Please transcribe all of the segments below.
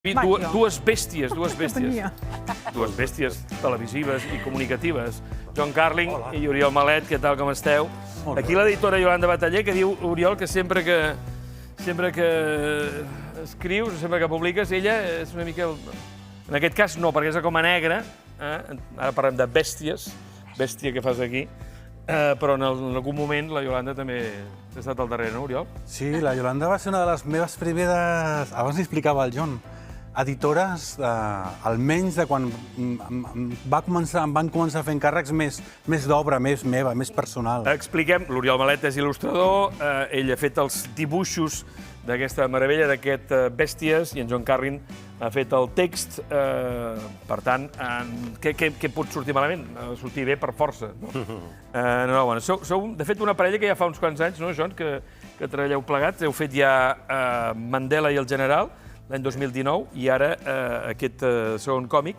Dues bèsties televisives i comunicatives. John Carling i Oriol Malet, què tal, com esteu? Aquí l'editora Yolanda Bataller, que diu, Oriol, que sempre que escrius, sempre que publiques, ella és una mica... En aquest cas no, perquè és a Coma Negra, ara parlem de bèsties, bèstia que fas aquí, però en algun moment la Yolanda també ha estat al darrere, no, Oriol? Sí, la Yolanda va ser una de les meves primeres... Abans li explicava al John, editores, almenys de quan em van començar a fer encàrrecs més d'obra, més meva, més personal. Expliquem, l'Oriol Malet és il·lustrador, ell ha fet els dibuixos d'aquesta meravella, d'aquest Bèsties, i en John Carling ha fet el text. Per tant, què pot sortir malament? Sortir bé per força. Enhorabona. Sou, de fet, una parella que ja fa uns quants anys, no, John, que treballeu plegats. Heu fet ja Mandela i el General, l'any 2019, y ara aquest segon còmic.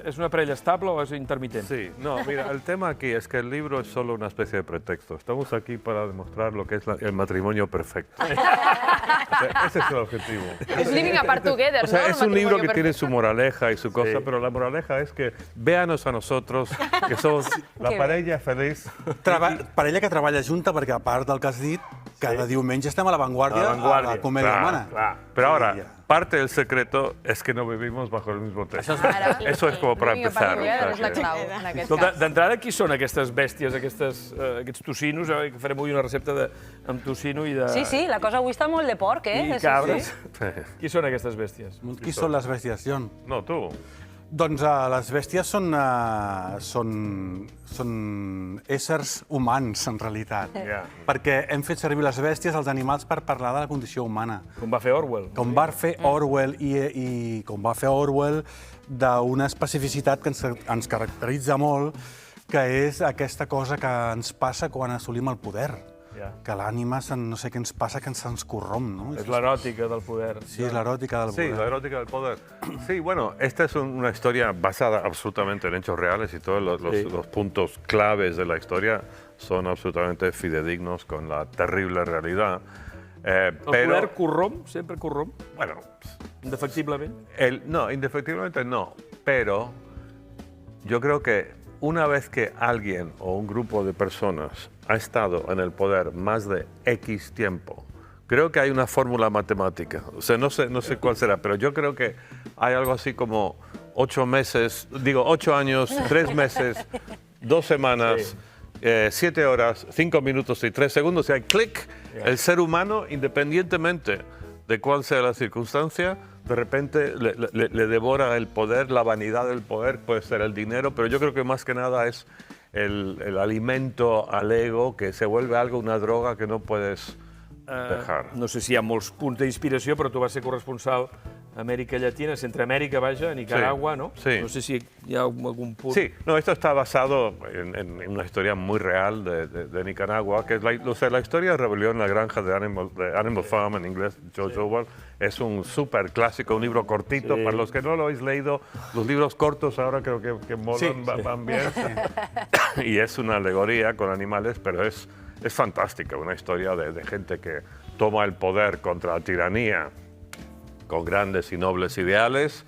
¿Es una pareja estable o es intermitente? Sí, no, mira, el tema aquí es que el libro es solo una especie de pretexto. Estamos aquí para demostrar lo que es el matrimonio perfecto. O sea, ese es el objetivo. Es living apart together, o sea, ¿no? Es un libro que tiene su moraleja y su cosa, pero la moraleja es que véanos a nosotros, que somos la parella feliz. Parella que treballa junta, perquè a part del que has dit, cada diumenge estem a l'avantguàrdia, a la comèdia humana. Pero ahora, parte del secreto es que no vivimos bajo el mismo techo. Eso es como para empezar. D'entrada, qui són aquestes bèsties, aquests tocinos? Que farem avui una recepta amb tocino i de... Sí, la cosa avui està molt de porc, eh? I cabres. Qui són aquestes bèsties? Qui són les bèsties, John? No, tu. Doncs les bèsties són éssers humans, en realitat. Perquè hem fet servir les bèsties, els animals, per parlar de la condició humana. Com va fer Orwell. Com va fer Orwell, i com va fer Orwell d'una especificitat que ens caracteritza molt, que és aquesta cosa que ens passa quan assolim el poder. Que l'ànima, no sé què ens passa, que ens corromp, ¿no? Es l'eròtica del poder. Sí, es la erótica del poder. Sí, la erótica del poder. Sí, bueno, esta es una historia basada absolutamente en hechos reales y todos los puntos claves de la historia son absolutamente fidedignos con la terrible realidad. El poder corromp? Sempre corromp? Bueno... Indefectiblement? No, indefectiblemente no, pero yo creo que una vez que alguien o un grupo de personas ha estado en el poder más de X tiempo, creo que hay una fórmula matemática. O sea, no sé cuál será, pero yo creo que hay algo así como 8 años, 3 meses, 2 semanas, 7 horas, 5 minutos y 3 segundos, y hay clic. El ser humano, independientemente de cuál sea la circunstancia, de repente le devora el poder, la vanidad del poder, puede ser el dinero, pero yo creo que más que nada es el alimento al ego, que se vuelve algo, una droga que no puedes dejar. No sé si hi ha molts punts d'inspiració, però tu vas ser corresponsal a Amèrica Llatina, Centroamèrica, vaja, a Nicaragua, ¿no? Sí. No sé si hi ha algun punt... Sí, no, esto está basado en una historia muy real de Nicaragua, que es la historia de rebelión en la granja de Animal Farm, en inglés, George Orwell. Es un súper clásico, un libro cortito. Para los que no lo habéis leído, los libros cortos ahora creo que molan, van bien. Y es una alegoría con animales, pero es fantástica, una historia de gente que toma el poder contra la tiranía con grandes y nobles ideales,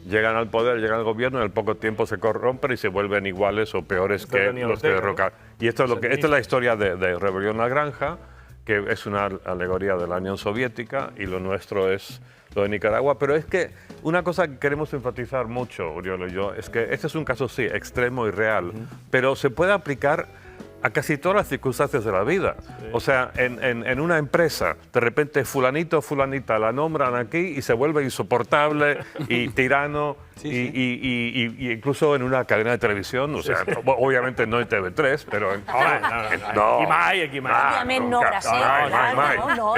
llegan al poder, llegan al gobierno y al poco tiempo se corrompen y se vuelven iguales o peores que los que derrocan. Y esta es la historia de Rebelión en la Granja, que es una alegoría de la Unión Soviética, y lo nuestro es lo de Nicaragua. Pero es que una cosa que queremos enfatizar mucho, Oriol y yo, es que este es un caso, sí, extremo y real, pero se puede aplicar a casi todas las circunstancias de la vida. O sea, en una empresa, de repente fulanito o fulanita la nombran aquí y se vuelve insoportable y tirano, y incluso en una cadena de televisión, o sea, obviamente no en TV3, pero en... Aquí mai. No,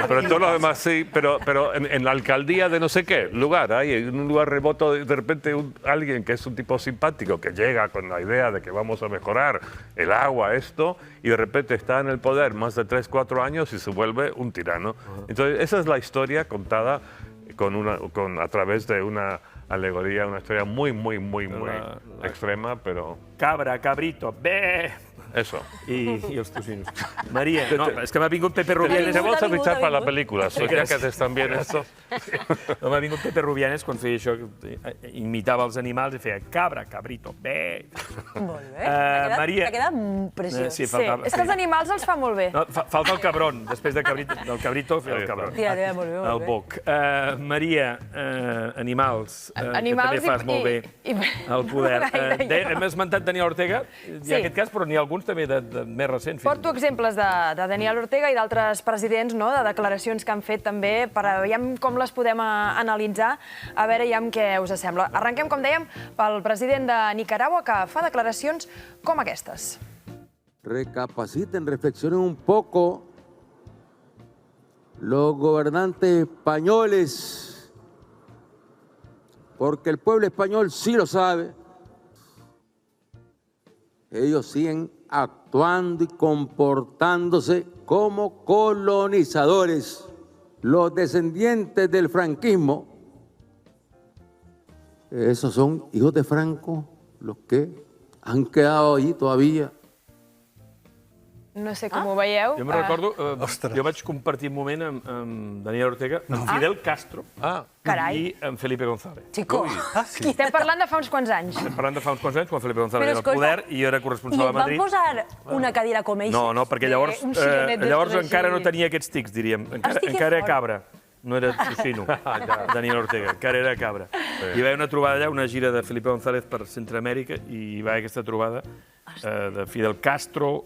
Pero en todo lo demás sí, pero en la alcaldía de no sé qué lugar, en un lugar remoto, de repente alguien que es un tipo simpático, que llega con la idea de que vamos a mejorar el agua, esto, y de repente está en el poder más de 3, 4 años y se vuelve un tirano. Entonces, esa es la historia contada a través de una alegoría, una historia muy extrema, pero... Cabra, cabrito, bé! Eso. Y els tocinos. María, no, és que m'ha vingut Pepe Rubianes. Te vols a fichar para la película, ya que haces también esto. No, m'ha vingut Pepe Rubianes quan feia això, imitava els animals i feia cabra, cabrito, bé. Molt bé. Maria... T'ha quedat preciós. Sí, És que els animals els fa molt bé. No, falta el cabron, després del cabrito, feia el cabron. Tira, molt bé, El molt bé. boc. Maria, animals, que també fas molt bé el poder. Hem esmentat Daniel Ortega, hi ha aquest cas, però n'hi ha alguns també de més recents. Porto exemples de Daniel Ortega i d'altres presidents, de declaracions que han fet també, per veure com les podem analitzar, a veure què us sembla. Arrenquem, com dèiem, pel president de Nicaragua, que fa declaracions com aquestes. Recapaciten, reflexionen un poco los gobernantes españoles, porque el pueblo español sí lo sabe. Ellos siguen actuando y comportándose como colonizadores. Los descendientes del franquismo, esos son hijos de Franco, los que han quedado allí todavía. No sé com ho veieu. Jo me'n recordo, jo vaig compartir un moment amb Daniel Ortega, amb Fidel Castro i amb Felipe González. Chico. Estem parlant de fa uns quants anys. Estem parlant de fa uns quants anys, quan Felipe González era al escolta, poder i jo era corresponsal a I et van Madrid. posar una cadira com ells? No, perquè llavors encara no tenia aquests tics, diríem. Encara era cabra. No era tocino, Daniel Ortega, encara era cabra. Hi va haver una trobada allà, una gira de Felipe González per Centroamèrica, i hi va haver aquesta trobada de Fidel Castro,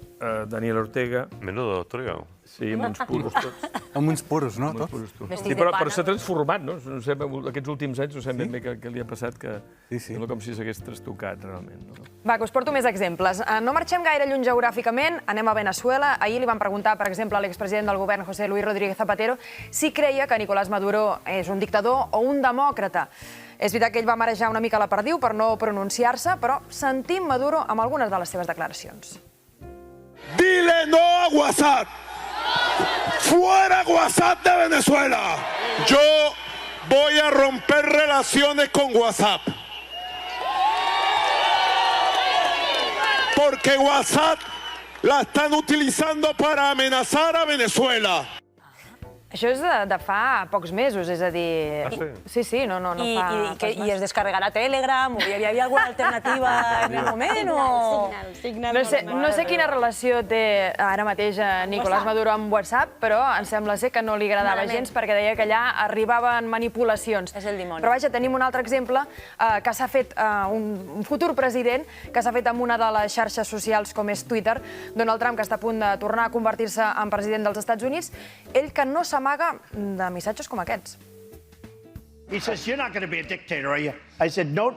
Daniel Ortega... Menudo trío. Sí, amb uns puros tots. Amb uns puros, no? Tots? Sí, però s'ha transformat, no? No sé, aquests últims anys no sé ben bé què li ha passat, que sembla com si s'hagués trastocat, realment. Va, que us porto més exemples. No marxem gaire lluny geogràficament, anem a Veneçuela. Ahir li van preguntar, per exemple, a l'expresident del govern, José Luis Rodríguez Zapatero, si creia que Nicolás Maduro és un dictador o un demòcrata. És veritat que ell va marejar una mica la perdiu per no pronunciar-se, però sentim Maduro amb algunes de les seves declaracions. Dile no a WhatsApp. Fuera WhatsApp de Venezuela. Yo voy a romper relaciones con WhatsApp. Porque WhatsApp la están utilizando para amenazar a Venezuela. Això és de fa pocs mesos, és a dir... Sí, no fa... I es descarregarà Telegram? O hi havia alguna alternativa en el moment? No sé quina relació té ara mateix Nicolás Maduro amb WhatsApp, però em sembla ser que no li agradava gens perquè deia que allà arribaven manipulacions. És el dimoni. Però vaja, tenim un altre exemple que s'ha fet un futur president que s'ha fet amb una de les xarxes socials com és Twitter, Donald Trump, que està a punt de tornar a convertir-se en president dels Estats Units, ell que no s'amaga de missatges com aquests. He says, you're not going to be a dictator, are you? I said, no,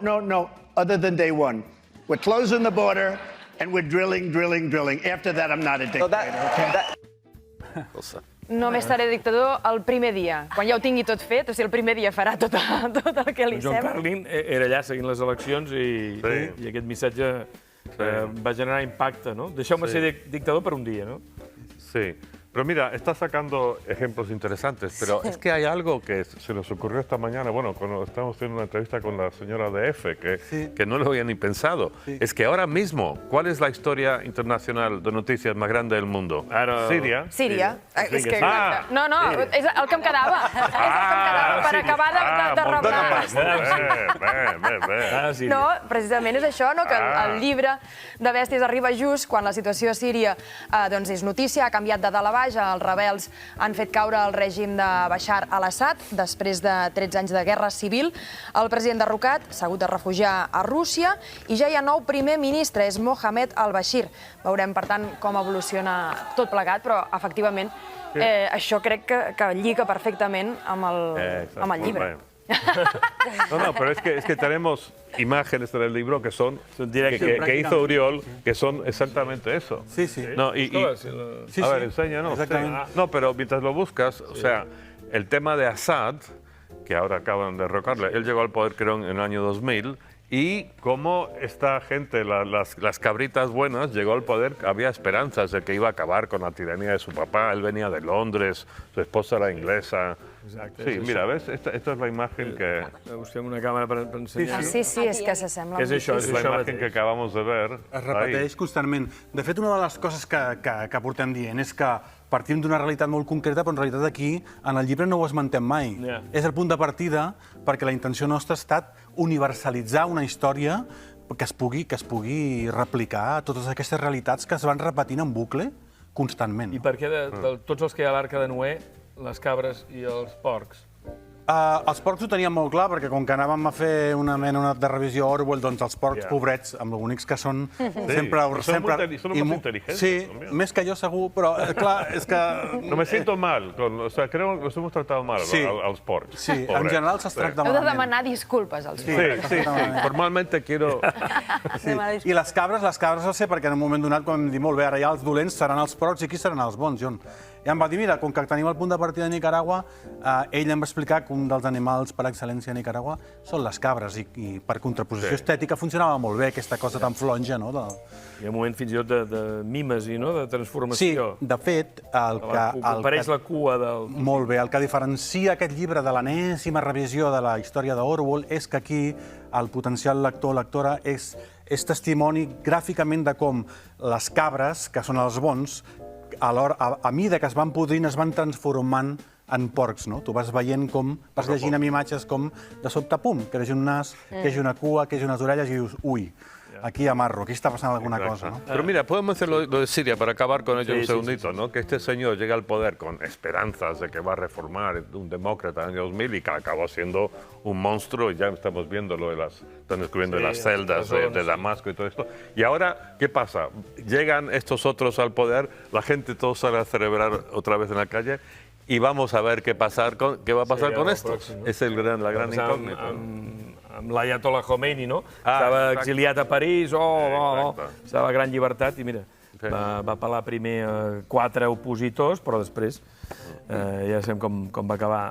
other than day one. We're closing the border and we're drilling. After that, I'm not a dictator, okay? Només seré dictador el primer dia, quan ja ho tingui tot fet, o sigui, el primer dia farà tot el que li John sembla. Carlin era allà seguint les eleccions i aquest missatge va generar impacte, no? Deixeu-me ser dictador per un dia, no? Sí. Pero mira, está sacando ejemplos interesantes, pero es que hay algo que se nos ocurrió esta mañana, bueno, cuando estábamos haciendo una entrevista con la señora de F, que no lo había ni pensado. Es que ahora mismo, ¿cuál es la historia internacional de noticias más grande del mundo? Síria. Síria. És que... No, és el que em quedava. És el que em quedava per acabar de reblar. No, precisament és això, que el llibre de bèsties arriba just quan la situació a Síria és notícia, ha canviat de dalt a baix. Els rebels han fet caure el règim de Bashar al-Assad després de 13 anys de guerra civil. El president derrocat s'ha hagut de refugiar a Rússia i ja hi ha nou primer ministre, és Mohamed al-Bashir. Veurem, per tant, com evoluciona tot plegat, però, efectivament, això crec que lliga perfectament amb el llibre. No, pero es que tenemos imágenes en el libro que son que hizo Oriol, que son exactamente eso. Sí. No, a ver, enséñanos. No, pero mientras lo buscas, o sea, el tema de Assad que ahora acaban de derrocarle. Él llegó al poder, creo, en el año 2000. Y como esta gente, las cabritas buenas, llegó al poder, había esperanzas de que iba a acabar con la tiranía de su papá. Él venía de Londres, su esposa era inglesa. Exacte, Sí, mira, ¿ves? Esta es la imagen que... Busquem una càmera per ensenyar. Sí, és que s'assembla. És això, Es la imagen que acabamos de ver. Es repeteix constantment. De fet, una de les coses que portem dient és que partim d'una realitat molt concreta, però en realitat aquí, en el llibre no ho esmentem mai. És el punt de partida perquè la intenció nostra ha estat universalitzar una història que es pugui replicar a totes aquestes realitats que es van repetint en bucle constantment. I per què de tots els que hi ha a l'Arca de Noé, les cabres i els porcs? Els porcs ho teníem molt clar, perquè com que anàvem a fer una mena de revisió Orwell, doncs els porcs, pobrets, amb els únics que són sempre... Són molt intel·ligents. Sí, més que jo segur, però clar, és que... No me siento mal, o sea, creo que los hemos tratado mal, als porcs. Sí, en general se'ls tracta malament. Heu de demanar disculpes als porcs. Sí, formalmente quiero... I les cabres ho sé, perquè en un moment donat, quan vam dir, molt bé, ara ja els dolents seran els porcs i qui seran els bons, Jon? I em va dir, mira, com que tenim el punt de partida de Nicaragua, ell em va explicar que un dels animals per excel·lència a Nicaragua són les cabres, i per contraposició estètica funcionava molt bé aquesta cosa tan flonja, no? Hi ha un moment fins i tot de mímesi, no?, de Sí, transformació. de fet, Apareix la cua del... Molt bé, el que diferencia aquest llibre de l'enèsima revisió de la història d'Orwell és que aquí el potencial lector o lectora és testimoni gràficament de com les cabres, que són els bons, a mida que es van podrint, es van transformant en porcs, no? Tu vas veient com, vas llegint amb imatges com de sobte, pum, creix un nas, creix una cua, creix unes orelles i dius, ui, aquí amarro, aquí está pasando alguna cosa, ¿no? Pero mira, podemos hacer lo de Siria para acabar con ello un segundito, ¿no? Que este señor llega al poder con esperanzas de que va a reformar, un demócrata en el año 2000 y que acabó siendo un monstruo, y ya estamos viendo lo de están descubriendo las celdas de Damasco y todo esto. Y ahora, ¿qué pasa? Llegan estos otros al poder, la gente todo sale a celebrar otra vez en la calle, y vamos a ver qué va a pasar con estos. Es la gran incógnita. Amb l'Ayatollah Khomeini, no? Estava exiliat a París, estava a gran llibertat, i mira, va apel·lar primer a 4 opositors, però després ja sabem com va acabar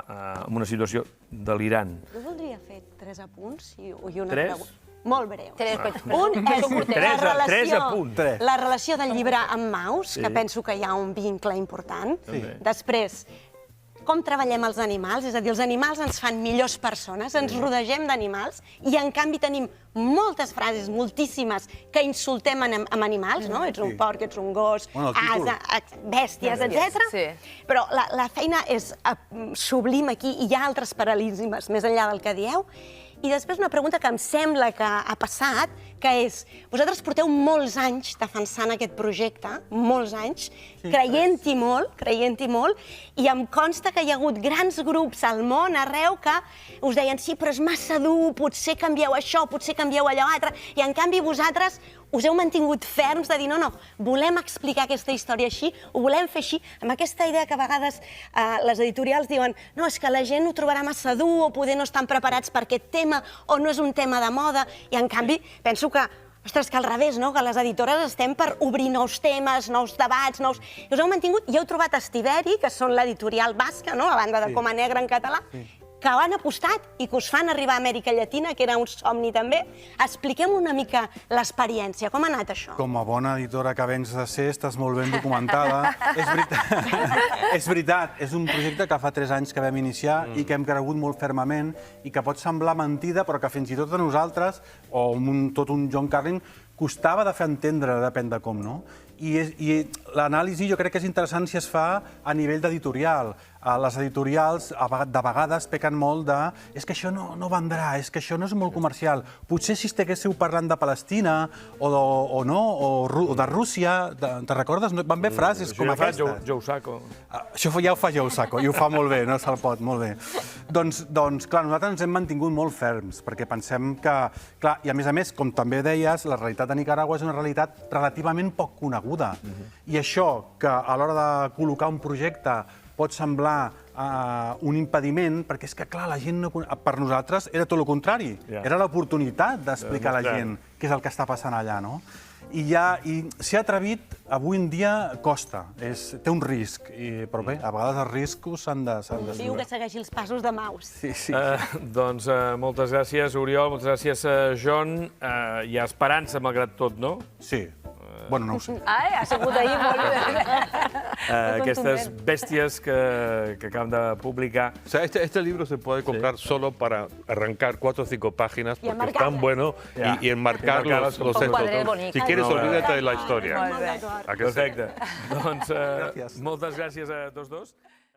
amb una situació delirant. Jo voldria fer 3 apunts i una 3? pregunta. Molt breu. Un és la relació del llibre amb Maus, que penso que hi ha un vincle important. Després, com treballem els animals, és a dir, els animals ens fan millors persones, ens rodegem d'animals i, en canvi, tenim moltes frases, moltíssimes, que insultem amb animals, no? Ets un porc, ets un gos, asa, bèsties, etc. Però la feina és sublim aquí i hi ha altres paral·lísimes més enllà del que dieu. I després una pregunta que em sembla que ha passat, que és, vosaltres porteu molts anys defensant aquest projecte, molts anys, creient-hi molt, i em consta que hi ha hagut grans grups al món, arreu, que us deien, sí, però és massa dur, potser canvieu això, potser canvieu allò altre, i en canvi vosaltres us heu mantingut ferms de dir, no, volem explicar aquesta història així, ho volem fer així, amb aquesta idea que a vegades les editorials diuen, no, és que la gent ho trobarà massa dur, o poder no estan preparats per aquest tema, o no és un tema de moda, i en canvi penso que, ostres, que al revés, no? Que les editores estem per obrir nous temes, nous debats, I us heu mantingut, i heu trobat Estiveri, que són l'editorial basca, no? A banda de Coma Negra en català, que han apostat i que us fan arribar a Amèrica Llatina, que era un somni també. Expliquem una mica l'experiència. Com ha anat això? Com a bona editora que vens de ser, estàs molt ben documentada. És veritat, és un projecte que fa 3 anys que vam iniciar i que hem cregut molt fermament i que pot semblar mentida, però que fins i tot a nosaltres, o tot un Jon Carlin, costava de fer entendre, depèn de com, no? I l'anàlisi jo crec que és interessant si es fa a nivell d'editorial. Les editorials de vegades pequen molt de és que això no vendrà, és que això no és molt comercial. Potser si estiguéssiu parlant de Palestina o de Rússia, te'n recordes? Van bé frases com aquestes. Això ja fa Joe Sacco. Això ja ho fa Joe Sacco i ho fa molt bé, no se'l pot, molt bé. Doncs, clar, nosaltres ens hem mantingut molt ferms, perquè pensem que, clar, i a més, com també deies, la realitat de Nicaragua és una realitat relativament poc coneguda. I això, que a l'hora de col·locar un projecte pot semblar un impediment, perquè és que, clar, la gent per nosaltres era tot el contrari. Era l'oportunitat d'explicar a la gent què és el que està passant allà, no? i ser atrevit avui en dia costa, té un risc, però bé, a vegades els riscos s'han de... Diu que segueixi els passos de Maus. Sí. Doncs moltes gràcies, Oriol, moltes gràcies, Jon. Hi ha esperança, malgrat tot, no? Sí. Bueno, no ho sé. Ha sigut ahir molt bé. Aquestes bèsties que acabem de publicar. O sea, este libro se puede comprar solo para arrancar 4 o 5 páginas porque es tan bueno y enmarcar los textos. Si quieres, olvídate de la historia. Perfecte. Doncs moltes gràcies a tots dos.